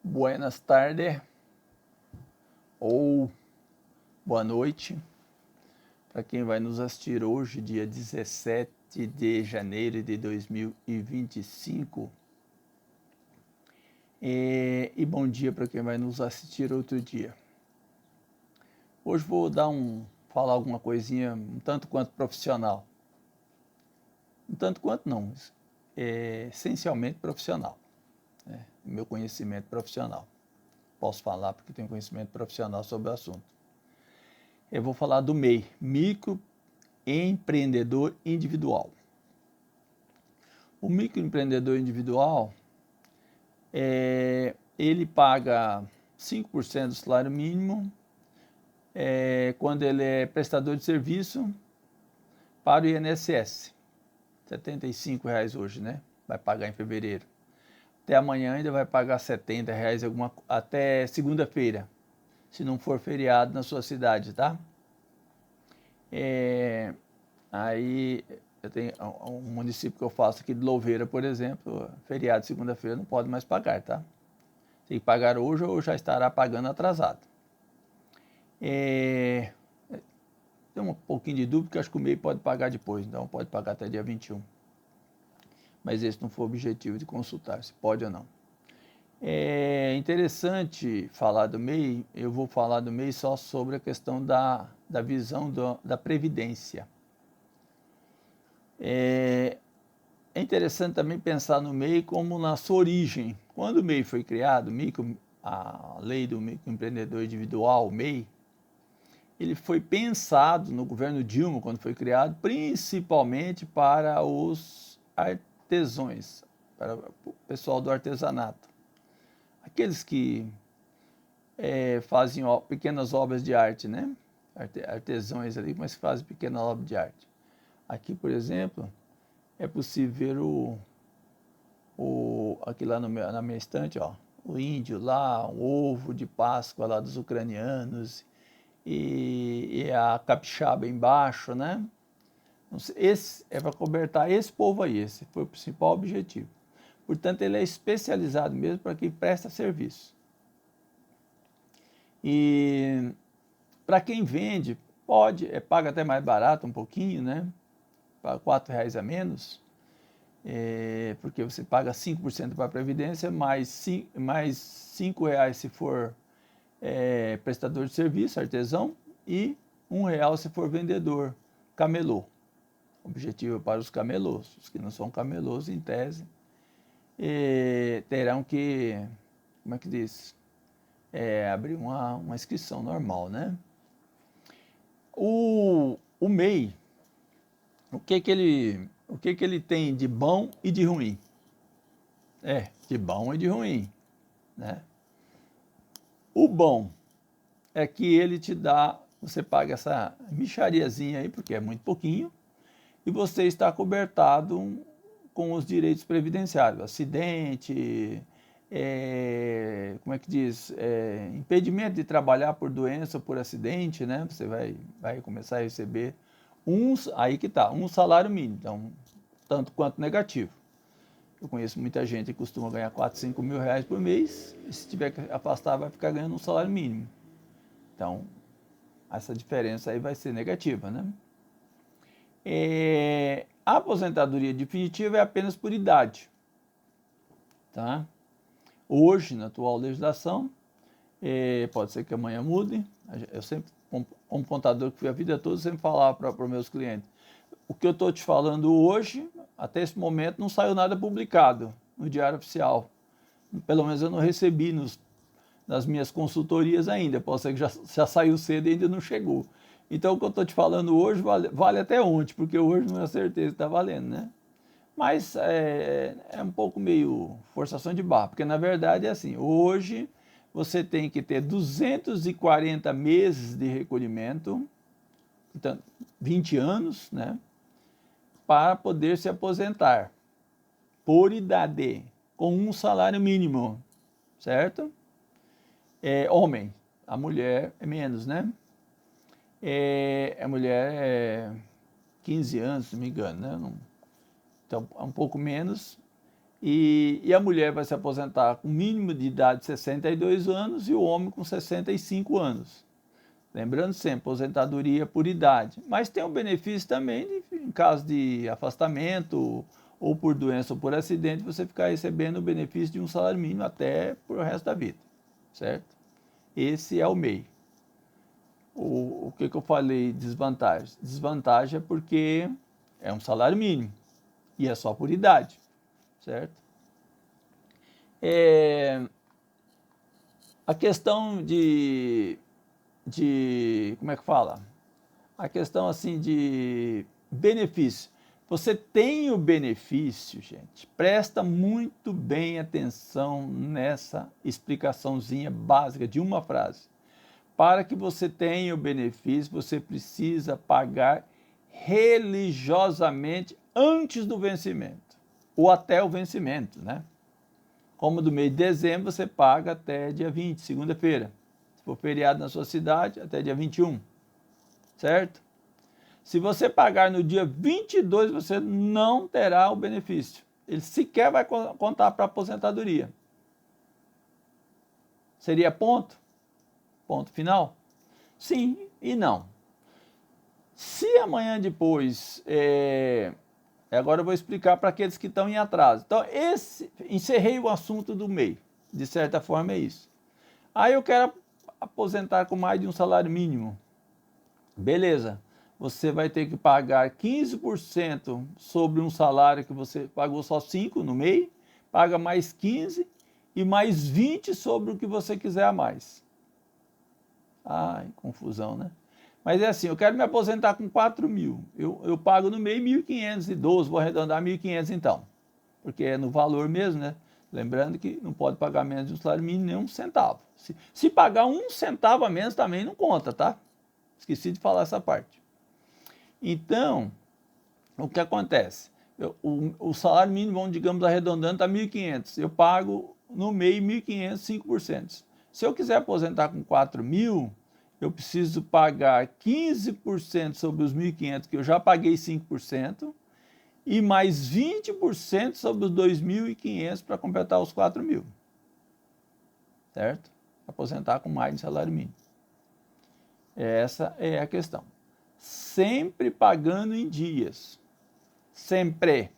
Buenas tardes ou boa noite para quem vai nos assistir hoje, dia 17 de janeiro de 2025. E bom dia para quem vai nos assistir outro dia. Hoje vou falar alguma coisinha um tanto quanto profissional. Um tanto quanto não, essencialmente profissional. Meu conhecimento profissional. Posso falar porque tenho conhecimento profissional sobre o assunto. Eu vou falar do MEI, microempreendedor individual. O microempreendedor individual, ele paga 5% do salário mínimo quando ele é prestador de serviço para o INSS. R$ 75 hoje, né? Vai pagar em fevereiro. Até amanhã ainda vai pagar R$ 70 até segunda-feira, se não for feriado na sua cidade, tá? Aí eu tenho um município que eu faço aqui de Louveira, por exemplo, feriado de segunda-feira não pode mais pagar, tá? Tem que pagar hoje ou já estará pagando atrasado. Tem um pouquinho de dúvida, porque acho que o MEI pode pagar depois, então pode pagar até dia 21. Mas esse não foi o objetivo de consultar, se pode ou não. É interessante falar do MEI, eu vou falar do MEI só sobre a questão da visão da Previdência. É interessante também pensar no MEI como na sua origem. Quando o MEI foi criado, a lei do microempreendedor individual, o MEI, ele foi pensado no governo Dilma, quando foi criado, principalmente para os artesãos, para o pessoal do artesanato. Aqueles que fazem pequenas obras de arte, né? Artesãos ali, mas que fazem pequenas obras de arte. Aqui, por exemplo, é possível ver aqui lá na minha estante, ó, o índio lá, o ovo de Páscoa lá dos ucranianos e a capixaba embaixo, né? Esse é para cobertar esse povo aí, esse foi o principal objetivo. Portanto, ele é especializado mesmo para quem presta serviço. E para quem vende, paga até mais barato um pouquinho, né? Paga R$4 a menos, porque você paga 5% para a Previdência, mais R$5 se for prestador de serviço, artesão, e R$1 se for vendedor, camelô. O objetivo é para os camelôs. Os que não são camelôs, em tese, terão que, como é que diz? Abrir uma inscrição normal, né? O MEI, o que ele tem de bom e de ruim? De bom e de ruim, né? O bom é que ele te dá, você paga essa mixariazinha aí, porque é muito pouquinho, e você está cobertado com os direitos previdenciários, acidente, como é que diz, impedimento de trabalhar por doença ou por acidente, né? Você vai começar a receber aí que tá, um salário mínimo, então, tanto quanto negativo. Eu conheço muita gente que costuma ganhar 4, 5 mil reais por mês, e se tiver que afastar, vai ficar ganhando um salário mínimo. Então, essa diferença aí vai ser negativa, né? A aposentadoria definitiva é apenas por idade, tá? Hoje, na atual legislação, pode ser que amanhã mude. Eu sempre, como contador que fui a vida toda, sempre falava para os meus clientes: o que eu estou te falando hoje, até esse momento, não saiu nada publicado no Diário Oficial. Pelo menos eu não recebi nas minhas consultorias ainda. Pode ser que já saiu cedo e ainda não chegou. Então, o que eu estou te falando hoje vale até ontem, porque hoje não é certeza que está valendo, né? Mas é um pouco meio forçação de barra, porque na verdade é assim, hoje você tem que ter 240 meses de recolhimento, então 20 anos, né? Para poder se aposentar por idade, com um salário mínimo, certo? Homem, a mulher é menos, né? A mulher é 15 anos, se não me engano, né? Então, é um pouco menos. E a mulher vai se aposentar com mínimo de idade de 62 anos e o homem com 65 anos. Lembrando sempre, aposentadoria por idade. Mas tem o benefício também, em caso de afastamento ou por doença ou por acidente, você ficar recebendo o benefício de um salário mínimo até por o resto da vida, certo? Esse é o MEI. O que eu falei desvantagem? Desvantagem é porque é um salário mínimo e é só por idade, certo? A questão como é que fala? A questão assim de benefício. Você tem o benefício, gente, presta muito bem atenção nessa explicaçãozinha básica de uma frase. Para que você tenha o benefício, você precisa pagar religiosamente antes do vencimento, ou até o vencimento, né? Como do mês de dezembro, você paga até dia 20, segunda-feira. Se for feriado na sua cidade, até dia 21, certo? Se você pagar no dia 22, você não terá o benefício. Ele sequer vai contar para a aposentadoria. Seria ponto? Ponto final? Sim e não. Se amanhã depois... Agora eu vou explicar para aqueles que estão em atraso. Então, encerrei o assunto do MEI. De certa forma é isso. Aí eu quero aposentar com mais de um salário mínimo. Beleza. Você vai ter que pagar 15% sobre um salário que você pagou só 5 no MEI, paga mais 15 e mais 20 sobre o que você quiser a mais. Ai, confusão, né? Mas é assim, eu quero me aposentar com 4 mil. Eu pago no MEI 1.512, vou arredondar 1.500 então. Porque é no valor mesmo, né? Lembrando que não pode pagar menos de um salário mínimo nem um centavo. Se pagar um centavo a menos também não conta, tá? Esqueci de falar essa parte. Então, o que acontece? O salário mínimo, digamos, arredondando, está 1.500. Eu pago no MEI 1.500, 5%. Se eu quiser aposentar com 4 mil, eu preciso pagar 15% sobre os 1.500, que eu já paguei 5%, e mais 20% sobre os 2.500 para completar os 4 mil. Certo? Aposentar com mais de salário mínimo. Essa é a questão. Sempre pagando em dias. Sempre.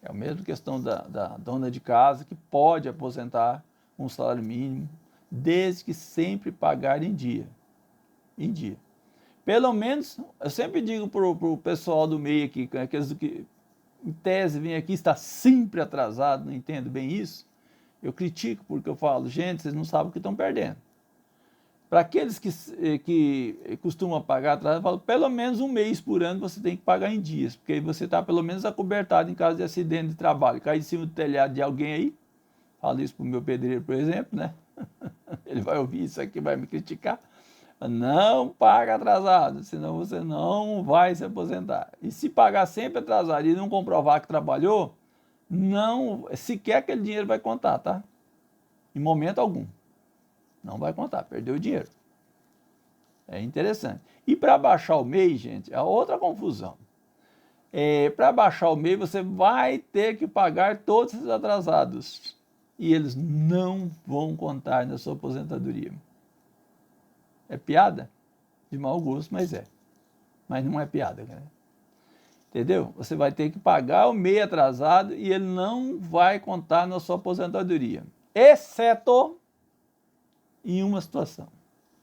É a mesma questão da dona de casa, que pode aposentar com um salário mínimo, desde que sempre pagar em dia. Em dia. Pelo menos, eu sempre digo para o pessoal do meio aqui, aqueles que em tese vem aqui, está sempre atrasado, não entendo bem isso, eu critico porque eu falo, gente, vocês não sabem o que estão perdendo. Para aqueles que costumam pagar atrasado, eu falo, pelo menos um mês por ano você tem que pagar em dias, porque aí você está pelo menos acobertado em caso de acidente de trabalho. Cai em cima do telhado de alguém aí, falo isso para o meu pedreiro, por exemplo, né? Ele vai ouvir isso aqui, vai me criticar. Não paga atrasado, senão você não vai se aposentar. E se pagar sempre atrasado e não comprovar que trabalhou, não, sequer aquele dinheiro vai contar, tá? Em momento algum. Não vai contar, perdeu o dinheiro. É interessante. E para baixar o MEI, gente, é outra confusão. Para baixar o MEI, você vai ter que pagar todos esses atrasados. E eles não vão contar na sua aposentadoria. É piada? De mau gosto, mas é. Mas não é piada, né? Entendeu? Você vai ter que pagar o MEI atrasado e ele não vai contar na sua aposentadoria. Exceto em uma situação.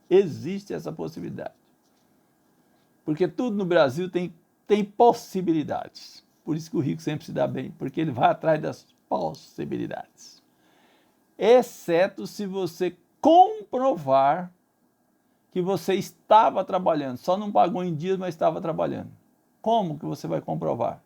Existe essa possibilidade. Porque tudo no Brasil tem possibilidades. Por isso que o rico sempre se dá bem, porque ele vai atrás das possibilidades. Exceto se você comprovar que você estava trabalhando, só não pagou em dias, mas estava trabalhando. Como que você vai comprovar?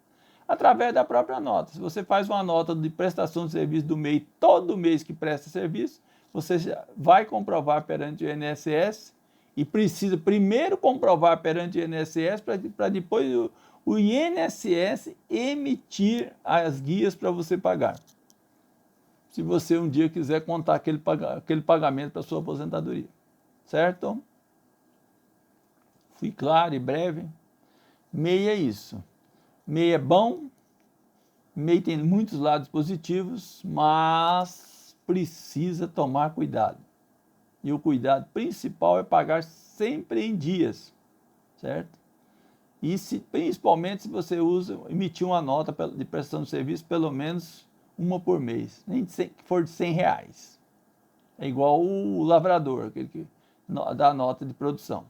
Através da própria nota. Se você faz uma nota de prestação de serviço do MEI todo mês que presta serviço, você vai comprovar perante o INSS e precisa primeiro comprovar perante o INSS para depois o INSS emitir as guias para você pagar. Se você um dia quiser contar aquele pagamento para a sua aposentadoria. Certo? Fui claro e breve. MEI é isso. MEI é bom, MEI tem muitos lados positivos, mas precisa tomar cuidado. E o cuidado principal é pagar sempre em dias, certo? E principalmente se você emitir uma nota de prestação de serviço, pelo menos uma por mês, nem que for de R$100. É igual o lavrador, aquele que dá nota de produção.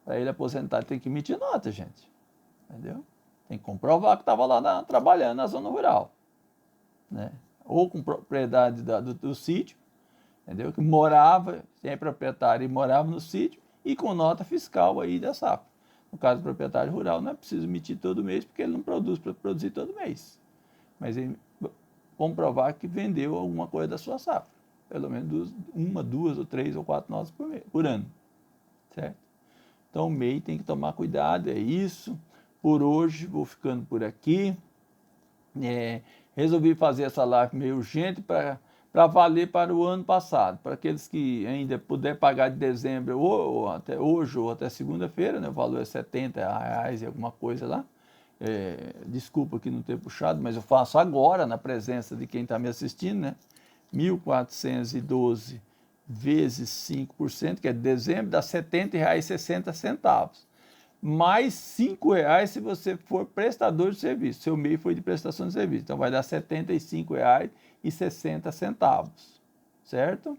Para ele aposentar, tem que emitir nota, gente. Entendeu? Tem que comprovar que estava lá trabalhando na zona rural. Né? Ou com propriedade do sítio, entendeu? Que morava, tem proprietário e morava no sítio, e com nota fiscal aí da safra. No caso do proprietário rural, não é preciso emitir todo mês, porque ele não produz para produzir todo mês. Mas ele comprovar que vendeu alguma coisa da sua safra. Pelo menos uma, duas, ou três, ou quatro notas por ano. Certo? Então o MEI tem que tomar cuidado, é isso. Por hoje, vou ficando por aqui. Resolvi fazer essa live meio urgente para valer para o ano passado. Para aqueles que ainda puder pagar de dezembro ou até hoje ou até segunda-feira, né? O valor é R$70 e alguma coisa lá. Desculpa aqui não ter puxado, mas eu faço agora na presença de quem está me assistindo, né? 1.412 vezes 5%, que é de dezembro, dá R$70,60. Mais R$5 se você for prestador de serviço. Seu MEI foi de prestação de serviço. Então vai dar R$75,60. Certo?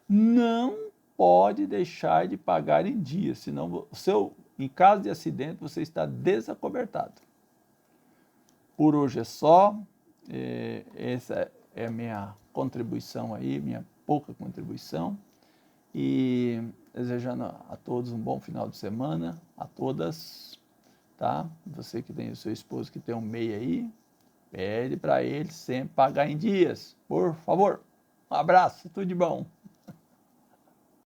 Não pode deixar de pagar em dia, senão em caso de acidente você está desacobertado. Por hoje é só. Essa é a minha contribuição aí, minha pouca contribuição. E desejando a todos um bom final de semana, a todas, tá? Você que tem o seu esposo que tem um MEI aí, pede para ele sempre pagar em dias, por favor. Um abraço, tudo de bom.